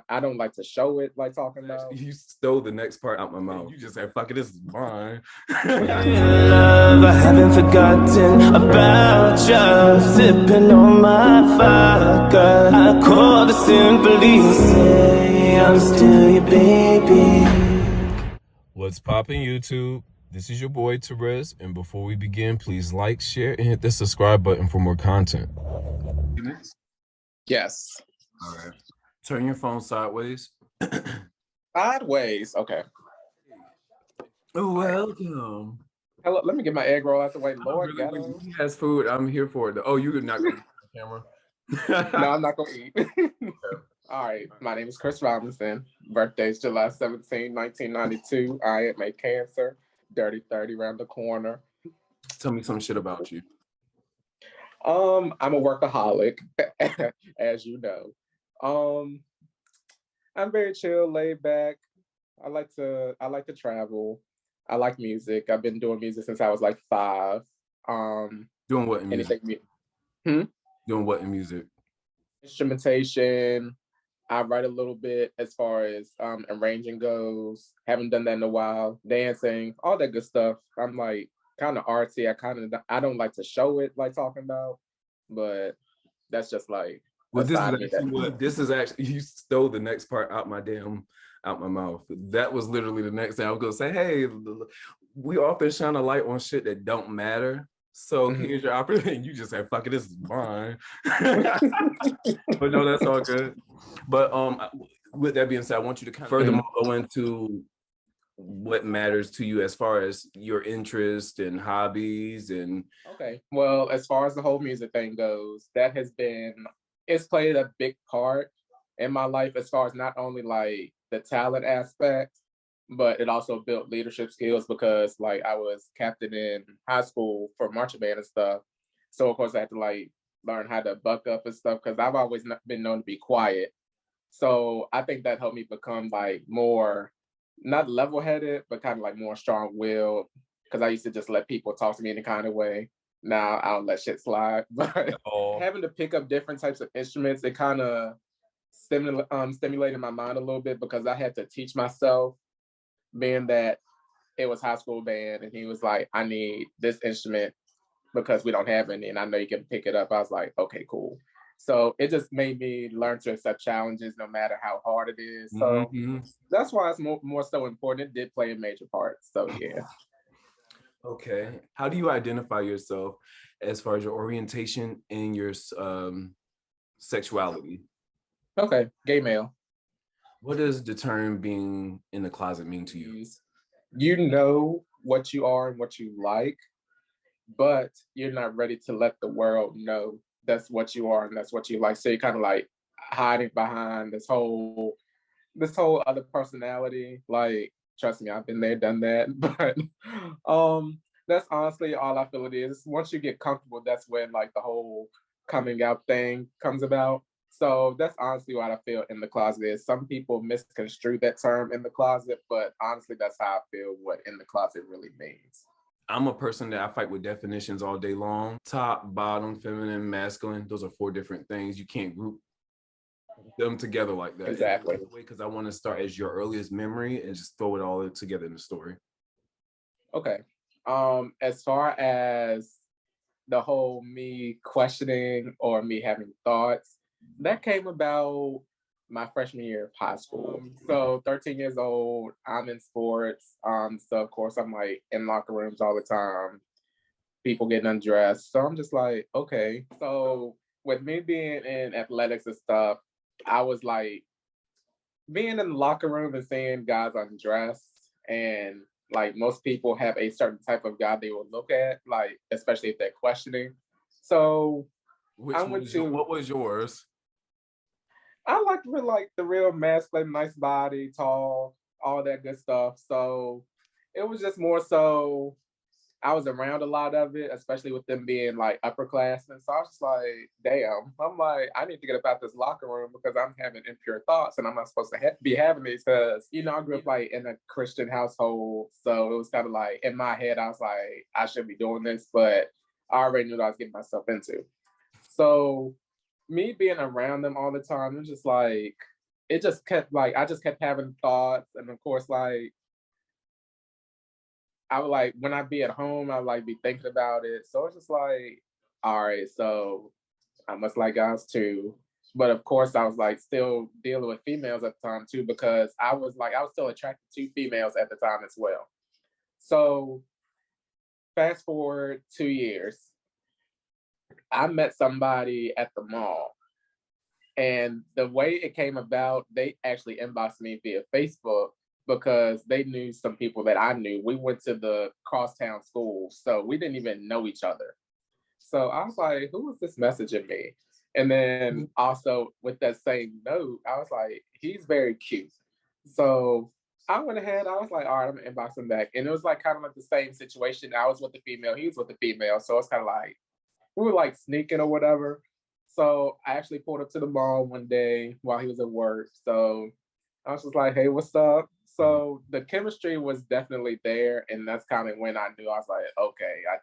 I don't like to show it like talking about. You stole the next part out my mouth. You just said, fuck it, this is mine. Love, I haven't forgotten about you. Sipping on my vodka, I call to simply say I'm still your baby. What's poppin', YouTube? This is your boy Therese, and before we begin, please like, share, and hit the subscribe button for more content. Yes. All right. Turn your phone sideways. Sideways. Okay. Welcome. Hello, let me get my egg roll out the way. Lord, Really, he has food. I'm here for it. Oh, you're not going to the camera? No, I'm not going to eat. All right. My name is Chris Robinson. Birthday's July 17, 1992. I am a Cancer. Dirty 30 around the corner. Tell me some shit about you. I'm a workaholic, as you know. I'm very chill, laid back. I like to travel. I like music. I've been doing music since I was like 5. Doing what in music? Doing what in music? Instrumentation. I write a little bit as far as arranging goes. Haven't done that in a while. Dancing, all that good stuff. I'm like kind of artsy. I don't like to show it like talking about, but that's just like. Well, this is actually you stole the next part out my mouth. That was literally the next thing I was gonna say. Hey, we often shine a light on shit that don't matter. So here's your opportunity. You just said, "Fuck it, this is mine." But no, that's all good. But with that being said, I want you to kind of furthermore go into what matters to you as far as your interest and hobbies and. Okay. Well, as far as the whole music thing goes, it's played a big part in my life as far as not only like the talent aspect, but it also built leadership skills because like I was captain in high school for marching band and stuff. So of course I had to like learn how to buck up and stuff because I've always been known to be quiet. So I think that helped me become like more, not level-headed, but kind of like more strong-willed because I used to just let people talk to me in a kind of way. Now I don't let shit slide, but having to pick up different types of instruments, it kind of stimulated my mind a little bit because I had to teach myself, being that it was high school band, and he was like, I need this instrument because we don't have any, and I know you can pick it up. I was like, okay, cool. So it just made me learn to accept challenges no matter how hard it is. So that's why it's more so important. It did play a major part. So yeah. Okay. How do you identify yourself as far as your orientation and your sexuality? Okay. Gay male. What does the term being in the closet mean to you? You know what you are and what you like, but you're not ready to let the world know that's what you are and that's what you like. So you're kind of like hiding behind this whole other personality. Like, trust me, I've been there, done that. But that's honestly all I feel it is. Once you get comfortable, that's when like the whole coming out thing comes about. So that's honestly what I feel in the closet is. Some people misconstrue that term in the closet, but honestly, that's how I feel what in the closet really means. I'm a person that I fight with definitions all day long. Top, bottom, feminine, masculine. Those are 4 different things. You can't group them together like that. Exactly. Because I want to start as your earliest memory and just throw it all together in the story. Okay. As far as the whole me questioning or me having thoughts, that came about my freshman year of high school. So 13 years old, I'm in sports. So of course I'm like in locker rooms all the time, people getting undressed. So I'm just like, okay. So with me being in athletics and stuff, I was like being in the locker room and seeing guys undressed, and like most people have a certain type of guy they will look at, like especially if they're questioning. So what was yours? I like the real masculine, nice body, tall, all that good stuff. So it was just more so I was around a lot of it, especially with them being like upperclassmen. So I was just like, damn, I'm like, I need to get up out this locker room because I'm having impure thoughts and I'm not supposed to be having these because, I grew up like in a Christian household. So it was kind of like in my head, I was like, I should be doing this, but I already knew what I was getting myself into. So me being around them all the time, it's just like, it just kept like, I just kept having thoughts. And of course, like, I would like, when I be at home, I would like be thinking about it. So it's just like, all right, so I must like guys too. But of course, I was like still dealing with females at the time too, because I was still attracted to females at the time as well. So fast forward 2 years, I met somebody at the mall. And the way it came about, they actually inboxed me via Facebook because they knew some people that I knew. We went to the crosstown school, so we didn't even know each other. So I was like, who is this messaging me? And then also with that same note, I was like, he's very cute. So I went ahead, I was like, all right, I'm gonna inbox him back. And it was like kind of like the same situation. I was with the female, he was with the female. So it's kind of like, we were like sneaking or whatever. So I actually pulled up to the mall one day while he was at work. So I was just like, hey, what's up? So the chemistry was definitely there. And that's kind of when I knew, I was like, okay, I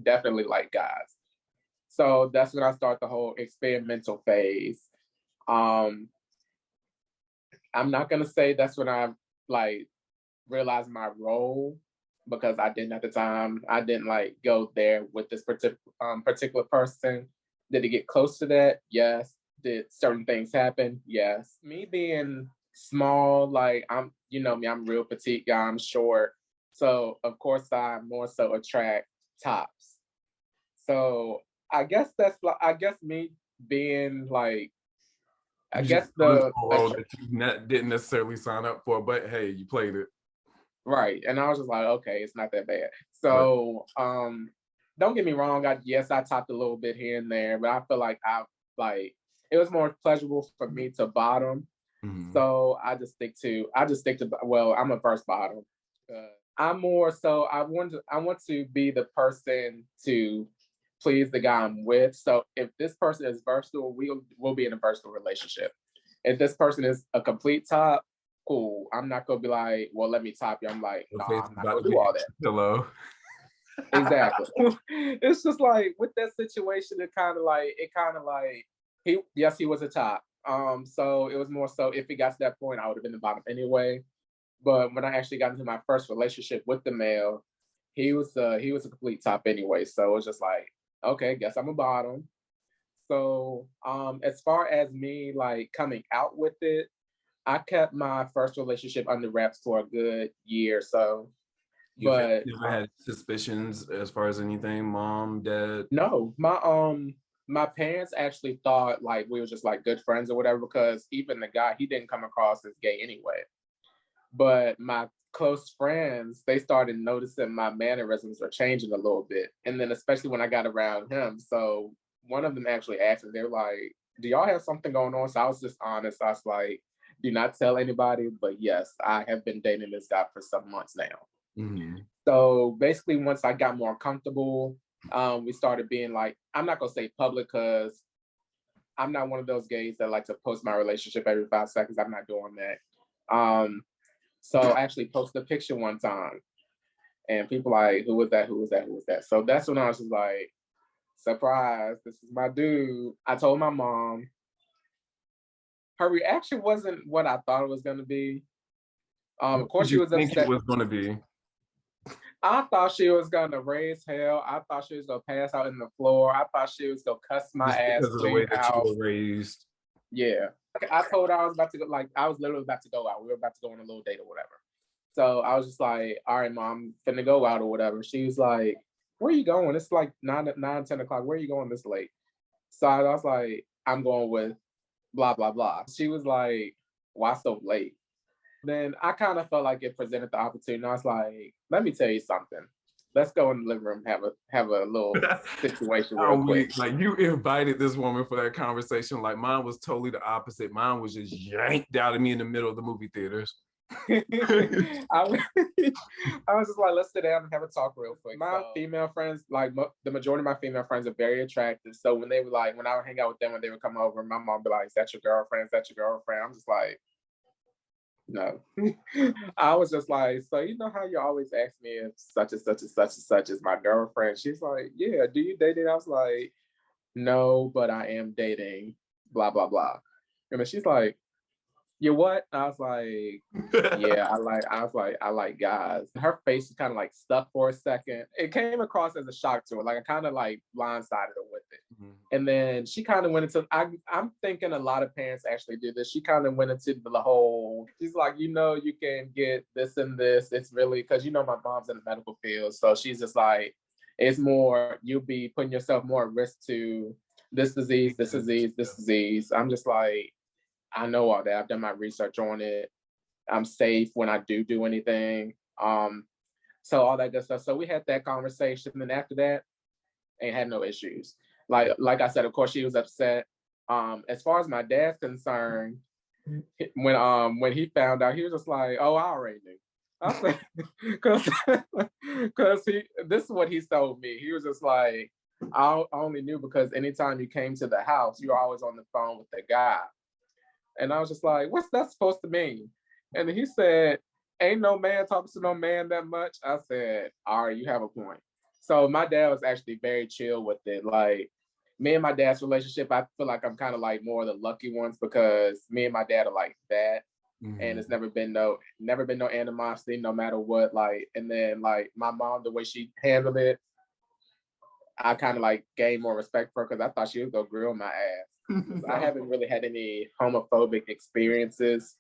definitely like guys. So that's when I start the whole experimental phase. Um, I'm not gonna say that's when I like realized my role, because I didn't at the time. I didn't like go there with this particular person. Did it get close to that? Yes. Did certain things happen? Yes. Me being small, like you know me, I'm real petite guy, I'm short. So of course I more so attract tops. So I guess me being like, I You just guess chose the a role that you didn't necessarily sign up for, but hey, you played it. right. And I was just like, okay, it's not that bad. So don't get me wrong, yes, I topped a little bit here and there, but I feel like like it was more pleasurable for me to bottom. So I just stick to well, I'm a first bottom. I'm more so I want to be the person to please the guy I'm with. So if this person is versatile, we'll be in a versatile relationship. If this person is a complete top, cool. I'm not gonna be like, well, let me top you. I'm like, Your no, face I'm is not about gonna to do be all that. hello. Exactly. It's just like with that situation, it kind of like he was a top. So it was more so if it got to that point, I would have been the bottom anyway. But when I actually got into my first relationship with the male, he was a complete top anyway. So it was just like, okay, guess I'm a bottom. So as far as me like coming out with it, I kept my first relationship under wraps for a good year or so. But You ever had suspicions as far as anything, mom, dad? no, my parents actually thought like we were just like good friends or whatever, because even the guy, he didn't come across as gay anyway. But my close friends, they started noticing my mannerisms are changing a little bit. And then especially when I got around him. So one of them actually asked me, they're like, do y'all have something going on? So I was just honest. I was like, do not tell anybody. But yes, I have been dating this guy for some months now. So basically, once I got more comfortable, we started being like, I'm not gonna say public because I'm not one of those gays that like to post my relationship every 5 seconds. I'm not doing that. So I actually posted a picture one time, and people like, who was that? Who was that? Who was that? So that's when I was just like, surprise, this is my dude. I told my mom. Her reaction wasn't what I thought it was gonna be. Of What course, did she you was think it upset. was going to be? I thought she was gonna raise hell. I thought she was gonna pass out in the floor. I thought she was gonna cuss my Just ass because of the way clean that you out. were raised. Yeah. I told her I was about to go, like, I was literally about to go out. We were about to go on a little date or whatever. So I was just like, all right, mom, finna go out or whatever. She was like, where are you going? It's like 10 o'clock. Where are you going this late? So I was like, I'm going with blah, blah, blah. She was like, why so late? Then I kind of felt like it presented the opportunity. I was like, let me tell you something. Let's go in the living room, have a little situation real quick. Like you invited this woman for that conversation. Like mine was totally the opposite. Mine was just yanked out of me in the middle of the movie theaters. I was just like, let's sit down and have a talk real quick. My female friends, like the majority of my female friends, are very attractive. So when they were like, when I would hang out with them, when they would come over, my mom would be like, "Is that your girlfriend? Is that your girlfriend?" I'm just like, no. I was just like, so you know how you always ask me if such and such and such and such is my girlfriend? She's like, yeah. Do you date it? I was like, no, but I am dating. Blah blah blah. And then she's like, you what? I was like, yeah, I like guys. Her face was kind of like stuck for a second. It came across as a shock to her. Like I kind of like blindsided her with it. And then she kind of went into, I'm thinking a lot of parents actually do this. She kind of went into the whole, she's like, you know, you can get this and this. It's really, because you know, my mom's in the medical field. So she's just like, it's more, you'll be putting yourself more at risk to this disease, this disease, this disease. I'm just like, I know all that. I've done my research on it. I'm safe when I do anything. So all that good stuff. So we had that conversation, and after that, ain't had no issues. Like I said, of course, she was upset. As far as my dad's concerned, when he found out, he was just like, "Oh, I already knew." I was like, because this is what he told me. He was just like, I only knew because anytime you came to the house, you were always on the phone with the guy. And I was just like, what's that supposed to mean? And he said, ain't no man talking to no man that much. I said, all right, you have a point. So my dad was actually very chill with it. Like me and my dad's relationship, I feel like I'm kind of like more of the lucky ones because me and my dad are like that. And it's never been no animosity, no matter what. Like, and then like my mom, the way she handled it, I kind of like gained more respect for her because I thought she was gonna grill my ass. I haven't really had any homophobic experiences.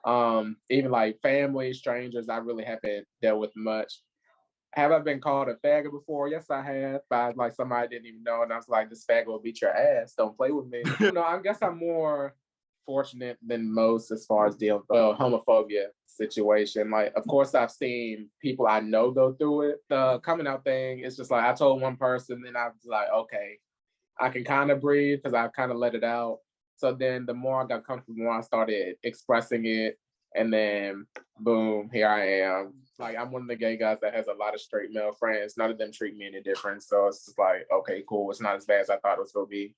Even like family, strangers, I really haven't dealt with much. Have I been called a faggot before? Yes, I have. By like somebody I didn't even know, and I was like, "This faggot will beat your ass. Don't play with me." No, I guess I'm more fortunate than most as far as dealing with homophobia situation. Like, of course, I've seen people I know go through it. The coming out thing is just like I told one person, and I was like, "Okay, I can kind of breathe because I kind of let it out." So then the more I got comfortable, the more I started expressing it. And then boom, here I am. Like I'm one of the gay guys that has a lot of straight male friends. None of them treat me any different. So it's just like, okay, cool. It's not as bad as I thought it was gonna be.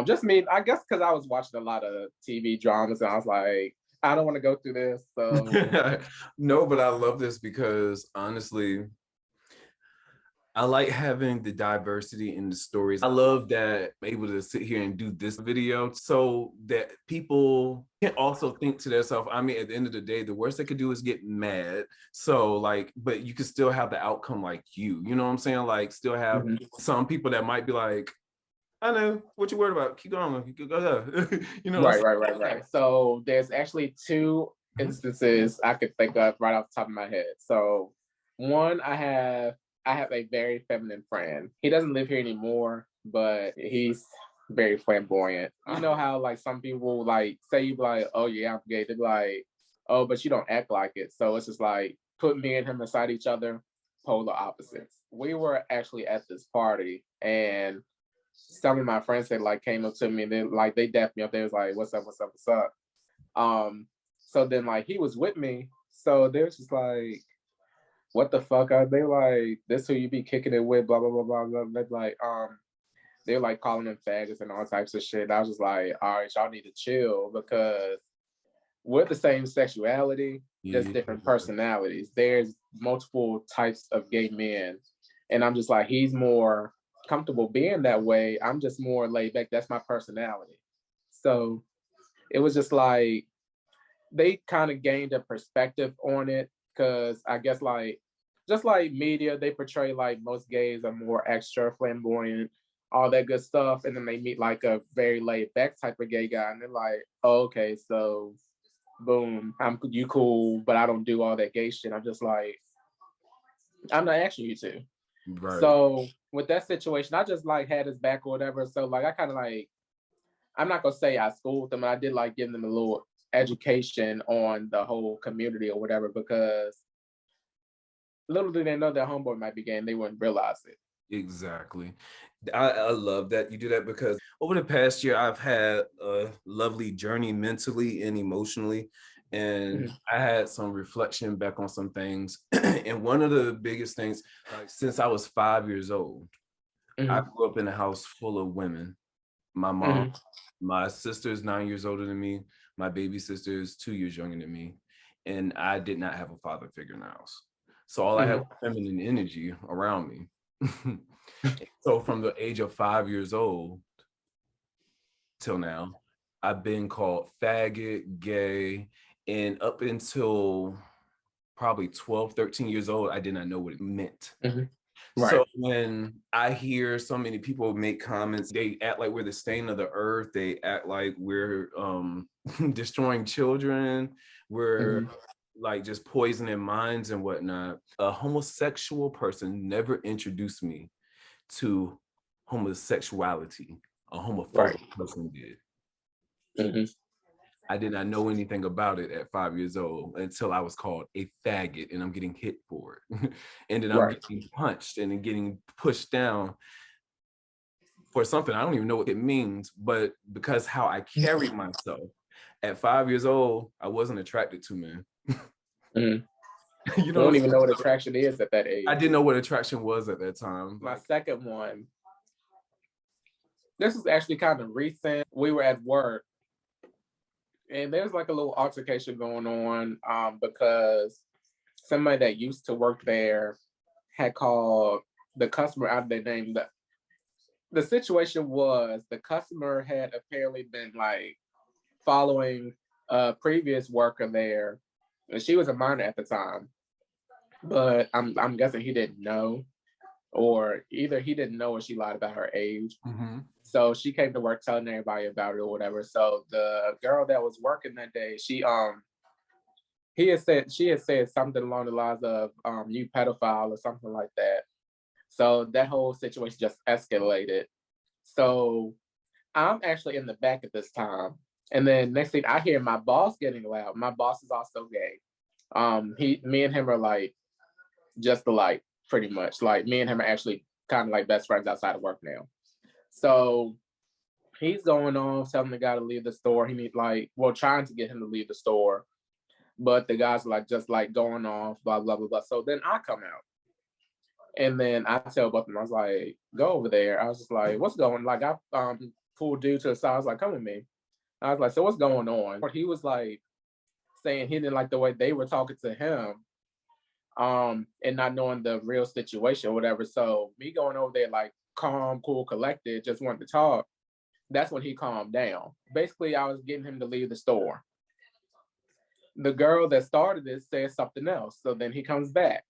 Just me, I guess because I was watching a lot of TV dramas and I was like, I don't want to go through this. So no, but I love this because honestly, I like having the diversity in the stories. I love that I'm able to sit here and do this video so that people can also think to themselves, I mean, at the end of the day, the worst they could do is get mad. So like, but you could still have the outcome like you know what I'm saying? Like still have some people that might be like, I know what you're worried about. Keep going. You go ahead. You know, right. So there's actually two instances I could think of right off the top of my head. So one, I have a very feminine friend. He doesn't live here anymore, but he's very flamboyant. You know how like some people like say you like, oh yeah, I'm gay. They're like, oh, but you don't act like it. So it's just like put me and him beside each other, polar opposites. We were actually at this party and some of my friends had like came up to me and they dapped me up. They was like, what's up, what's up, what's up? So then like he was with me. So they're just like, what the fuck are they like? This who you be kicking it with, blah blah blah blah blah. They're like, they're like calling them faggots and all types of shit. I was just like, all right, y'all need to chill because we're the same sexuality, just different personalities. There's multiple types of gay men, and I'm just like, he's more comfortable being that way. I'm just more laid back. That's my personality. So it was just like they kind of gained a perspective on it because I guess like just like media, they portray like most gays are more extra flamboyant, all that good stuff, and then they meet like a very laid back type of gay guy, and they're like, oh, okay, so boom, you cool, but I don't do all that gay shit. I'm just like, I'm not asking you to. Right. So with that situation, I just like had his back or whatever. So like I kind of like, I'm not gonna say I schooled them, I did like give them a little education on the whole community or whatever, because little do they know that homeboy might be gay and they wouldn't realize it. Exactly. I love that you do that because over the past year, I've had a lovely journey mentally and emotionally. And I had some reflection back on some things. And one of the biggest things, like since I was 5 years old, I grew up in a house full of women. My mom, my sister is 9 years older than me. My baby sister is 2 years younger than me. And I did not have a father figure in the house. So all I had was feminine energy around me. So from the age of 5 years old till now, I've been called faggot, gay, and up until probably 12, 13 years old, I did not know what it meant. Mm-hmm. Right. So when I hear so many people make comments, they act like we're the stain of the earth. They act like we're destroying children. We're like just poisoning minds and whatnot. A homosexual person never introduced me to homosexuality. A homophobic person did. Mm-hmm. I did not know anything about it at 5 years old until I was called a faggot and I'm getting hit for it. And then I'm getting punched and then getting pushed down for something. I don't even know what it means, but because how I carry myself at 5 years old, I wasn't attracted to men. You don't even know what attraction is at that age. I didn't know what attraction was at that time. My second one, this is actually kind of recent. We were at work and there's like a little altercation going on because somebody that used to work there had called the customer out of their name. The situation was the customer had apparently been like following a previous worker there, and she was a minor at the time. But I'm guessing he didn't know, or either he didn't know or she lied about her age. So she came to work telling everybody about it or whatever. So the girl that was working that day, she had said something along the lines of you pedophile or something like that. So that whole situation just escalated. So I'm actually in the back at this time. And then next thing I hear my boss getting loud. My boss is also gay. Me and him are like just alike, pretty much. Like me and him are actually kind of like best friends outside of work now. So he's going on, telling the guy to leave the store. He need trying to get him to leave the store. But the guy's like just like going off, blah, blah, blah, blah. So then I come out. And then I tell both of them, I was like, go over there. I was just like, what's going on? Like I pulled dude to the side. I was like, come with me. I was like, so what's going on? He was like saying he didn't like the way they were talking to him. And not knowing the real situation or whatever. So me going over there like calm, cool, collected, just wanted to talk. That's when he calmed down. Basically, I was getting him to leave the store. The girl that started this said something else. So then he comes back.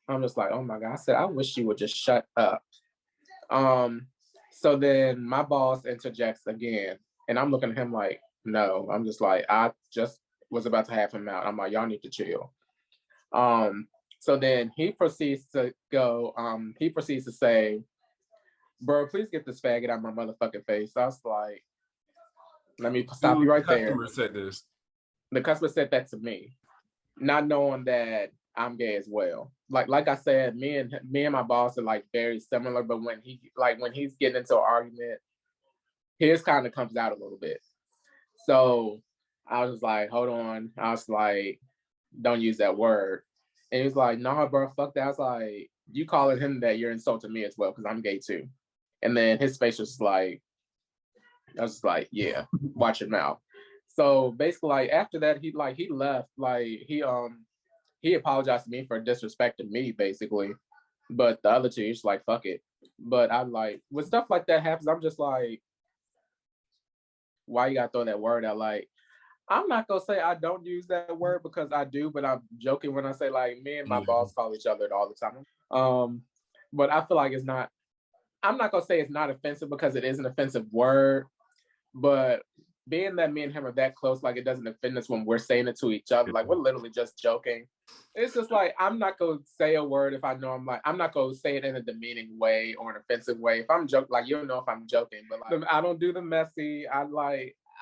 I'm just like, oh my God. I said, I wish you would just shut up. So then my boss interjects again. And I'm looking at him like, no. I'm just like, I just was about to have him out. I'm like, y'all need to chill. So then he proceeds to go, he proceeds to say, bro, please get this faggot out of my motherfucking face. I was like, let me stop you right there. The customer said this. The customer said that to me, not knowing that I'm gay as well. Like I said, me and my boss are like very similar, but when he's getting into an argument, his kind of comes out a little bit. So I was like, hold on. I was like, don't use that word. And he was like, nah, bro, fuck that. I was like, you calling him that, you're insulting me as well, because I'm gay too. And then his face was like, I was just like, yeah, watch your mouth. So basically, like after that, he left. Like he apologized to me for disrespecting me, basically. But the other two, he's like, fuck it. But I'm like, when stuff like that happens, I'm just like, why you gotta throw that word out? Like, I'm not gonna say I don't use that word because I do, but I'm joking when I say like me and my boss call each other all the time. But I feel like I'm not gonna say it's not offensive because it is an offensive word, but being that me and him are that close, like it doesn't offend us when we're saying it to each other. Like we're literally just joking. It's just like, I'm not gonna say a word if I know I'm not gonna say it in a demeaning way or an offensive way. If I'm joking, like you'll know if I'm joking, but like I don't do the messy.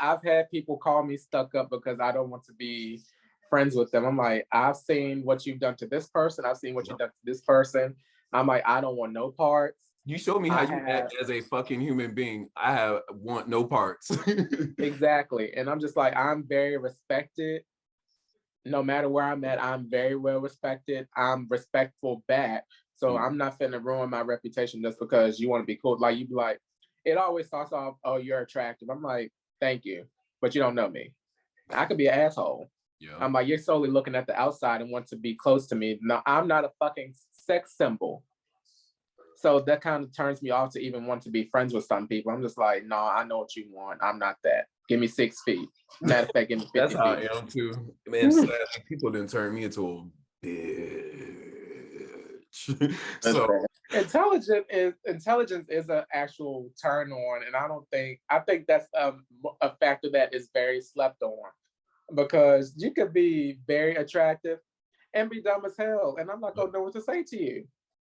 I've had people call me stuck up because I don't want to be friends with them. I'm like, I've seen what you've done to this person. I've seen what you've done to this person. I'm like, I don't want no parts. You showed me how you act as a fucking human being. I want no parts. Exactly. And I'm just like, I'm very respected. No matter where I'm at, I'm very well respected. I'm respectful back. So I'm not finna ruin my reputation just because you want to be cool. Like, you be like, it always starts off, oh, you're attractive. I'm like, thank you, but you don't know me. I could be an asshole. Yeah. I'm like, you're solely looking at the outside and want to be close to me. No, I'm not a fucking sex symbol. So that kind of turns me off to even want to be friends with some people. I'm just like, no, I know what you want. I'm not that. Give me 6 feet. Matter of fact, give me 50 That's how feet. I am too. Man, sadly, people didn't turn me into a bitch. So Intelligence is an actual turn on, and I think that's a factor that is very slept on, because you could be very attractive and be dumb as hell, and I'm not gonna know what to say to you.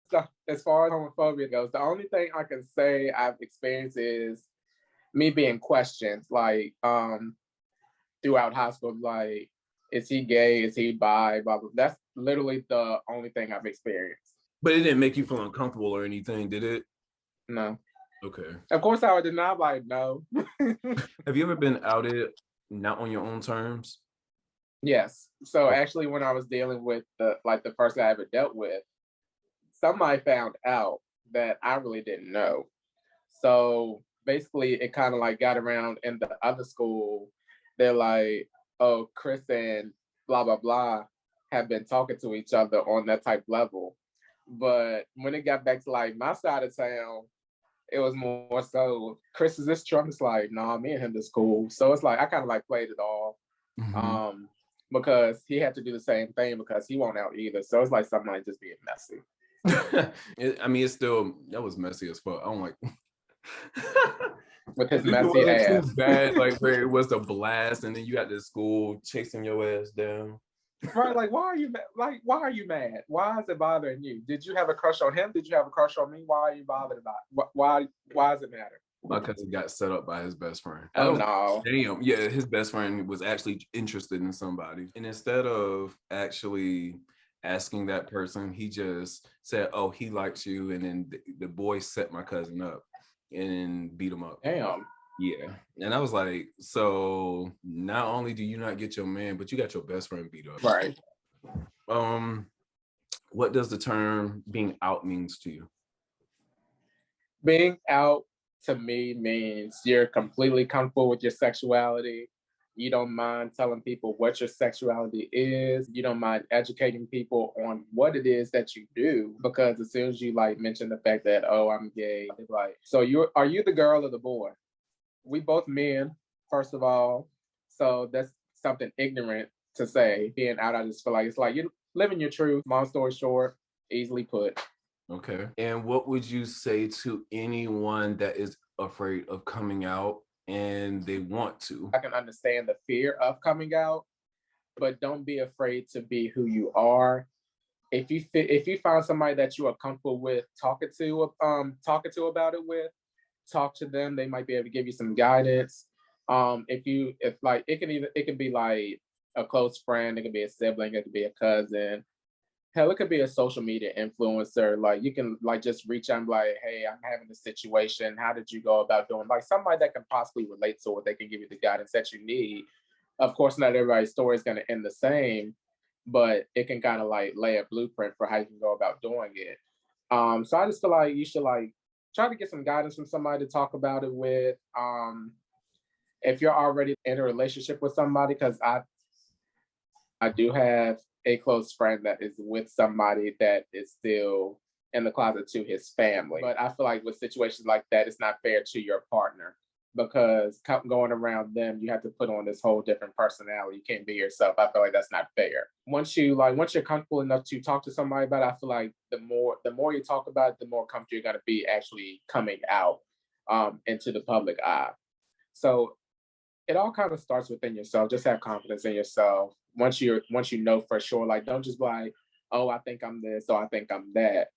So as far as homophobia goes, the only thing I can say I've experienced is me being questioned, like throughout high school, like, is he gay? Is he bi? Blah, blah. That's literally the only thing I've experienced. but it didn't make you feel uncomfortable or anything, did it? No. Okay. Of course I would deny, like, no. Have you ever been outed not on your own terms? Yes. So actually, when I was dealing with the first guy I ever dealt with, somebody found out that I really didn't know. So basically, it kind of like got around in the other school. They're like, oh, Chris and blah, blah, blah have been talking to each other on that type level. But when it got back to like my side of town, it was more so, Chris, is this true? I'm just like, nah, me and him is cool. So it's like, I kind of like played it off. Mm-hmm. Because he had to do the same thing because he won't out either. So it's like something like just being messy. I mean, it's still, that was messy as fuck. I don't like with his it messy ass. Too bad, like where it was the blast, and then you got this school chasing your ass down. Right, like why are you mad? Why is it bothering you? Did you have a crush on him? Did you have a crush on me? Why are you bothered about it? Why does it matter? My cousin got set up by his best friend. Oh no. Damn. Yeah, his best friend was actually interested in somebody. And instead of actually asking that person, he just said, oh, he likes you. And then the boy set my cousin up and beat him up. Damn. Yeah. And I was like, so not only do you not get your man, but you got your best friend beat up. Right. What does the term being out means to you? Being out to me means you're completely comfortable with your sexuality. You don't mind telling people what your sexuality is. You don't mind educating people on what it is that you do. Because as soon as you like mention the fact that, oh, I'm gay, it's like, so are you the girl or the boy? We both men, first of all. So that's something ignorant to say. Being out, I just feel like it's like you're living your truth. Long story short, easily put. Okay. And what would you say to anyone that is afraid of coming out and they want to? I can understand the fear of coming out, but don't be afraid to be who you are. If you find somebody that you are comfortable with talking to about it with, talk to them. They might be able to give you some guidance. If like it can be like a close friend, it could be a sibling, it could be a cousin. Hell, it could be a social media influencer. Like you can like just reach out and be like, hey, I'm having this situation. How did you go about doing? Like somebody that can possibly relate to it, they can give you the guidance that you need. Of course, not everybody's story is going to end the same, but it can kind of like lay a blueprint for how you can go about doing it. So I just feel like you should like try to get some guidance from somebody to talk about it with. If you're already in a relationship with somebody, because I do have a close friend that is with somebody that is still in the closet to his family. But I feel like with situations like that, it's not fair to your partner because going around them, you have to put on this whole different personality. You can't be yourself. I feel like that's not fair. Once you're comfortable enough to talk to somebody about it, I feel like the more you talk about it, the more comfortable you're gonna be actually coming out into the public eye. So it all kind of starts within yourself. Just have confidence in yourself. Once you know for sure, like don't just be like, oh, I think I'm this, or I think I'm that.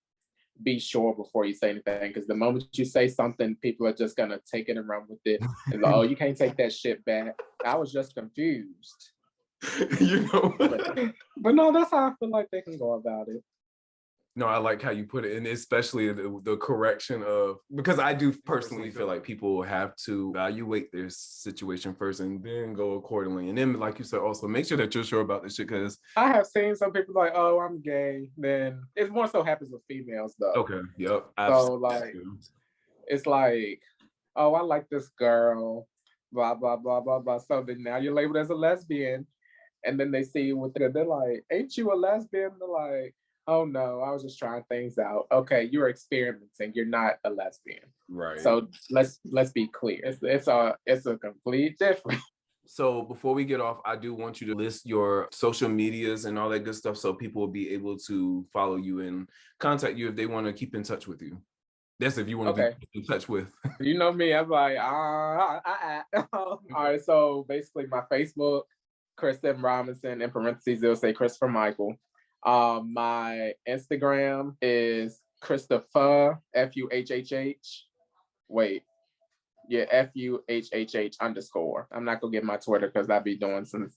Be sure before you say anything, because the moment you say something, people are just gonna take it and run with it. And like, oh, you can't take that shit back. I was just confused. You know. But no, that's how I feel like they can go about it. No, I like how you put it, and especially the correction of, because I do personally feel like people have to evaluate their situation first and then go accordingly. And then, like you said, also make sure that you're sure about this shit, because I have seen some people like, oh, I'm gay. Then it more so happens with females though. Okay, yep. So like, it's like, oh, I like this girl, blah, blah, blah, blah, blah. So then now you're labeled as a lesbian. And then they see you with they're like, ain't you a lesbian? They're like, Oh no, I was just trying things out. Okay, you're experimenting. You're not a lesbian. Right. So let's be clear. It's a complete difference. So before we get off, I do want you to list your social medias and all that good stuff so people will be able to follow you and contact you if they want to keep in touch with you. That's if you want to be in touch with. You know me, I'm like, all right, so basically my Facebook, Kristen Robinson, in parentheses, it'll say Christopher Michael. My Instagram is Christopher, Fuhhh. Wait, yeah, Fuhhh_. I'm not gonna get my Twitter because I be doing some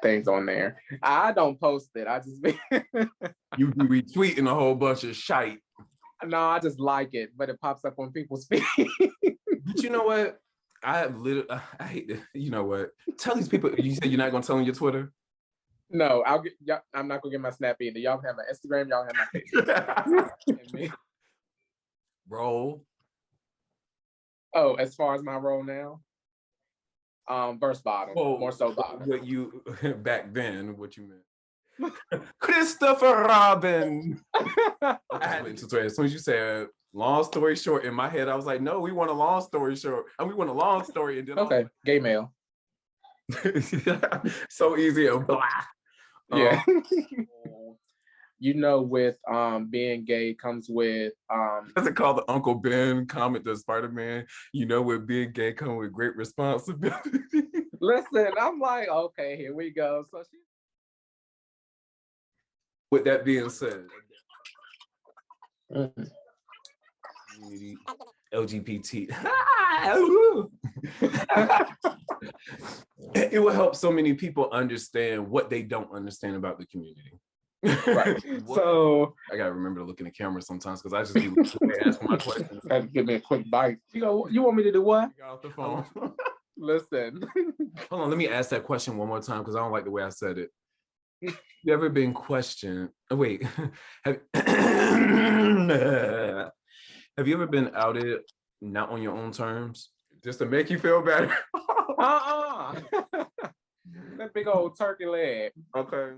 things on there. I don't post it. I just be You be retweeting a whole bunch of shite. no, I just like it, but it pops up when people speak. But you know what? I hate to, you know what? Tell these people, you said you're not gonna tell them your Twitter? No, I'm not gonna get my Snap either. Y'all have my Instagram, y'all have my Facebook. Roll. Oh, as far as my role now, verse bottom, more so bottom. What you back then? What you meant? Christopher Robin. As soon as you said long story short, in my head, I was like, no, we want a long story short, and we want a long story. And then okay, gay male. So easy and blah. Yeah. You know, with being gay comes with What's it called? The Uncle Ben comment to Spider-Man. You know, with being gay comes with great responsibility. Listen, I'm like, okay, here we go. So she. With that being said, LGBT. It will help so many people understand what they don't understand about the community. Right. So I gotta remember to look in the camera sometimes because I just be asking my questions. Give me a quick bite. You want me to do what? Get off the phone. Listen. Hold on, let me ask that question one more time because I don't like the way I said it. You ever been questioned? Oh, wait, have you ever been outed not on your own terms just to make you feel better? That big old turkey leg. Okay.